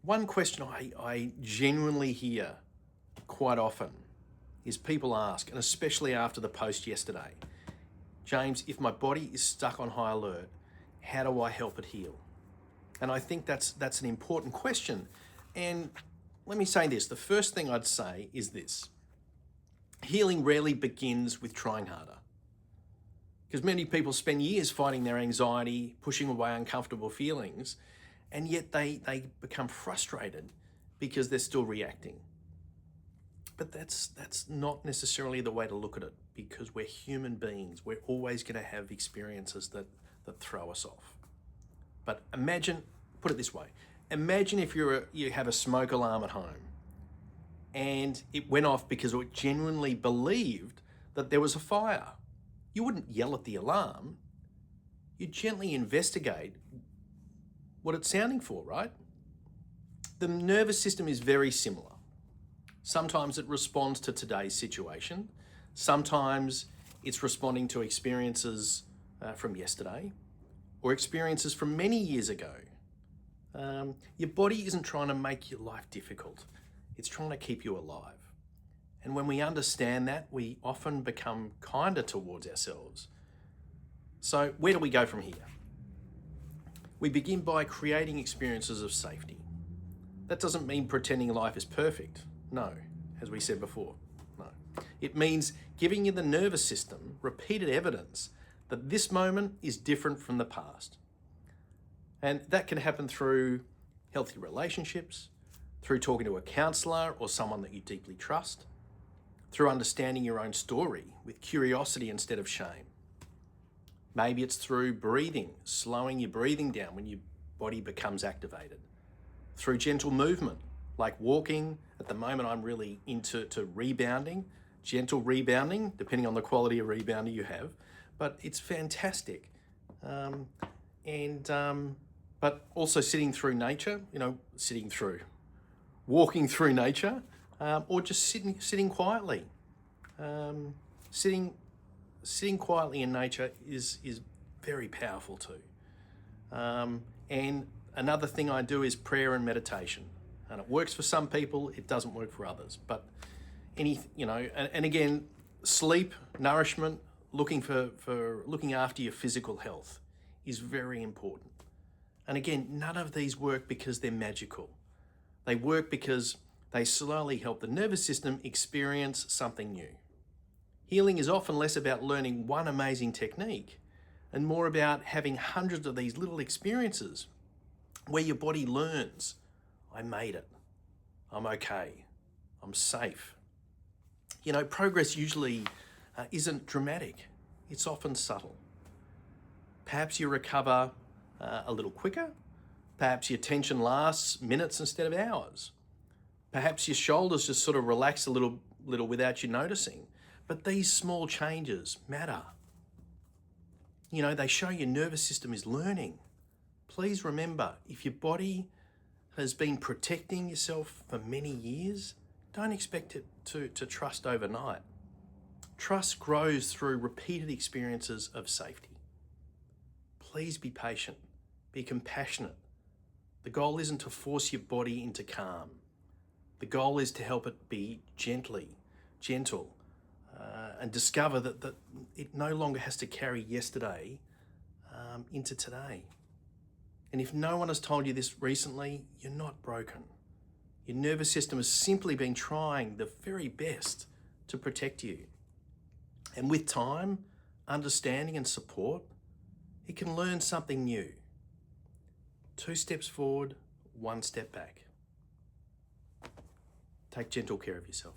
One question I genuinely hear quite often is people ask, and especially after the post yesterday, James, if my body is stuck on high alert, how do I help it heal? And I think that's an important question. And let me say this, the first thing I'd say is this: healing rarely begins with trying harder. Because many people spend years fighting their anxiety, pushing away uncomfortable feelings, and yet they become frustrated because they're still reacting. But that's not necessarily the way to look at it, because we're human beings. We're always going to have experiences that throw us off. But imagine, put it this way, imagine if you have a smoke alarm at home and it went off because it genuinely believed that there was a fire. You wouldn't yell at the alarm. You'd gently investigate what it's sounding for, right? The nervous system is very similar. Sometimes it responds to today's situation. Sometimes it's responding to experiences from yesterday or experiences from many years ago. Your body isn't trying to make your life difficult. It's trying to keep you alive. And when we understand that, we often become kinder towards ourselves. So where do we go from here? We begin by creating experiences of safety. That doesn't mean pretending life is perfect. No, as we said before, no. It means giving you the nervous system repeated evidence that this moment is different from the past. And that can happen through healthy relationships, through talking to a counselor or someone that you deeply trust, through understanding your own story with curiosity instead of shame. Maybe it's through breathing, slowing your breathing down when your body becomes activated. Through gentle movement, like walking. At the moment, I'm really into rebounding, gentle rebounding, depending on the quality of rebounder you have. But it's fantastic. But also sitting through nature, walking through nature, or just sitting quietly. Sitting quietly in nature is very powerful too. And another thing I do is prayer and meditation. And it works for some people, it doesn't work for others. But and again, sleep, nourishment, looking after your physical health is very important. And again, none of these work because they're magical. They work because they slowly help the nervous system experience something new. Healing is often less about learning one amazing technique and more about having hundreds of these little experiences where your body learns, I made it, I'm okay, I'm safe. Progress usually isn't dramatic. It's often subtle. Perhaps you recover a little quicker. Perhaps your tension lasts minutes instead of hours. Perhaps your shoulders just sort of relax a little without you noticing. But these small changes matter. They show your nervous system is learning. Please remember, if your body has been protecting yourself for many years, don't expect it to trust overnight. Trust grows through repeated experiences of safety. Please be patient, be compassionate. The goal isn't to force your body into calm. The goal is to help it be gentle, and discover that it no longer has to carry yesterday into today. And if no one has told you this recently, you're not broken. Your nervous system has simply been trying the very best to protect you. And with time, understanding and support, it can learn something new. 2 steps forward, 1 step back. Take gentle care of yourself.